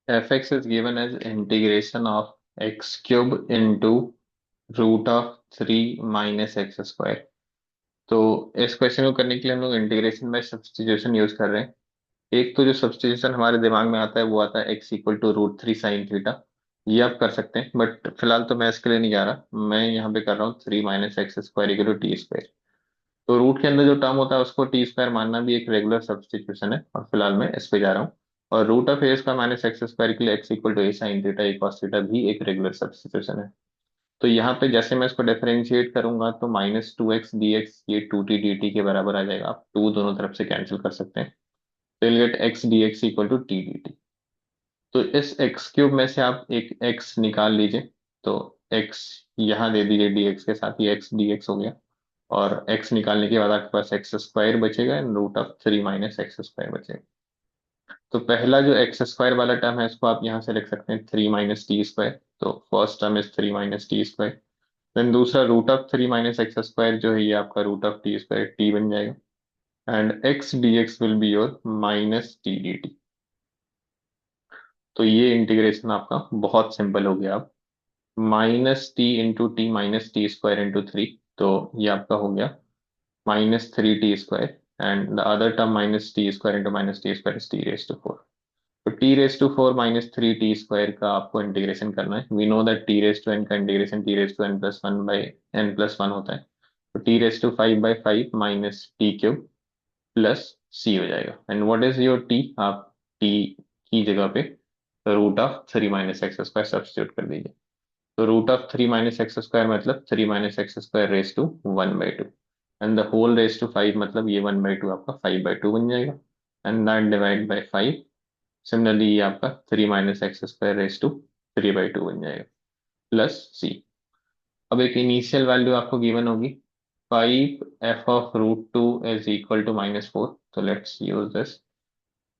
fx is given as integration of x cube into root of 3 - x square. तो इस question को करने के लिए हम लोग इंटीग्रेशन बाय सब्स्टिट्यूशन यूज कर रहे हैं। एक तो जो सब्स्टिट्यूशन हमारे दिमाग में आता है वो आता है x equal to √3 sin theta. ये आप कर सकते हैं, बट फिलहाल तो मैं इसके लिए नहीं जा रहा, मैं यहाँ पे कर रहा हूँ 3 - x square equal to t square. तो रूट के अंदर जो टर्म होता है उसको टी स्क्वायर मानना भी एक रेगुलर सब्स्टिट्यूशन है, और फिलहाल मैं इस पे जा रहा हूँ। और root of a square minus x square के लिए x equal to a sin theta a cos theta भी एक रेगुलर सब्स्टिट्यूशन है। तो यहाँ पे जैसे मैं इसको डिफरेंशिएट करूंगा तो -2x dx ये 2t dt के बराबर आ जाएगा। आप टू दोनों तरफ से कैंसिल कर सकते हैं, तो will get x dx equal to t dt। तो इस x क्यूब में से आप एक x निकाल लीजिए। तो x यहाँ दे दीजिए dx के साथ, ही x dx हो गया। और x निकालने के बाद आपके पास एक्स स्क्वायर बचेगा and root of 3 - x square बचेगा। तो पहला जो एक्स स्क्वायर वाला टर्म है इसको आप यहाँ से लिख सकते हैं 3 - t स्क्वायर। तो first term is 3 - t square. Then दूसरा रूट ऑफ 3 - x स्क्वायर जो है ये आपका root of t square t बन जाएगा। And x dx will be your -t dt। तो ये इंटीग्रेशन आपका बहुत सिंपल हो गया अब। -t × t - t² × 3। तो ये आपका हो गया -3t square. And the other term -t² × -t² तो t⁴ -3t² का आपको इंटीग्रेशन करना है। वी नो दैट t⁴n का इंटीग्रेशन t⁴n+1/n+1 होता है। तो t⁵5/5 -t³ +c हो जाएगा। And what is your t? आप t की जगह पे root of 3 - x square substitute कर दीजिए। तो रूट ऑफ 3 - x स्क्वायर मतलब 3 - x square raise to 1/2। And the whole raise to 5 मतलब ये 1/2 आपका 5/2 बन जाएगा। And that divide by 5। Similarly ये आपका 3 - x स्क्वायर रेस टू 3/2 बन जाएगा +c। अब एक इनिशियल वैल्यू आपको गिवन होगी 5 f(√2) इज इक्वल टू -4। तो let's use this.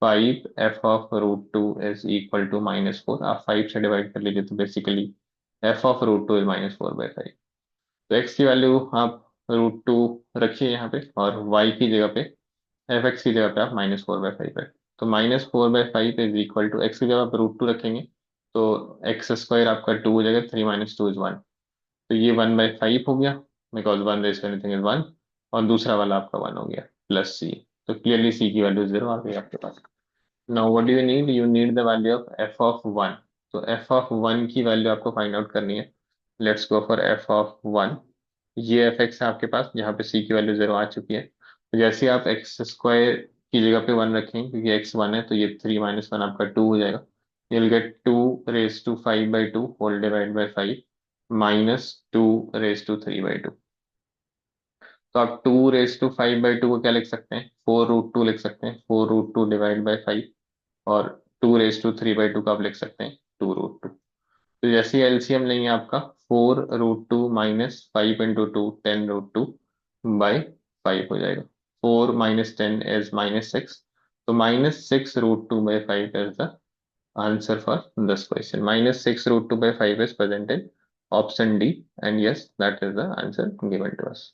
5 f(√2) is equal to -4। आप 5 से डिवाइड कर लीजिए, तो बेसिकली f(√2) इज -4/5। तो x की वैल्यू आप √2 रखिए यहाँ पे, और y की जगह पे fx की जगह पे आप -4/5 है। तो -4/5 इज इक्वल टू x की जगह आप √2 रखेंगे, तो एक्स स्क्वायर आपका 2 हो जाएगा। 3 - 2 इज 1। तो ये 1/5 हो गया, because 1 raise to anything is 1। और दूसरा वाला आपका 1 हो गया +c। तो क्लियरली c की वैल्यू 0 आ गई आपके पास। Now what do you need? You need the value of f(1). तो f(1) की वैल्यू आपको फाइंड आउट करनी है। Let's go for f(1). ये एफ एक्स है आपके पास, यहाँ पे c की वैल्यू 0 आ चुकी है। तो जैसे आप एक्स स्क्वायर की जगह पे 1 रखेंगे, क्योंकि x 1 है, तो ये 3 - 1 आपका 2 हो जाएगा। You will get 2 raise to 5/2 whole divide by 5 -2 raise to 3/2। तो आप 2 रेज़ टू 5/2 को क्या लिख सकते हैं? 4√2 लिख सकते हैं। 4√2 डिवाइड बाई 5। और 2 रेज़ टू 3/2 का आप लिख सकते हैं 2√2। तो जैसे एलसीएम लेंगे आपका 4√2 -5 × 2 10√2/5 हो जाएगा। 4 - 10 इज -6। तो -6√2/5 is the answer for this question. -6√2/5 is present in option D, and yes that is the answer given to us.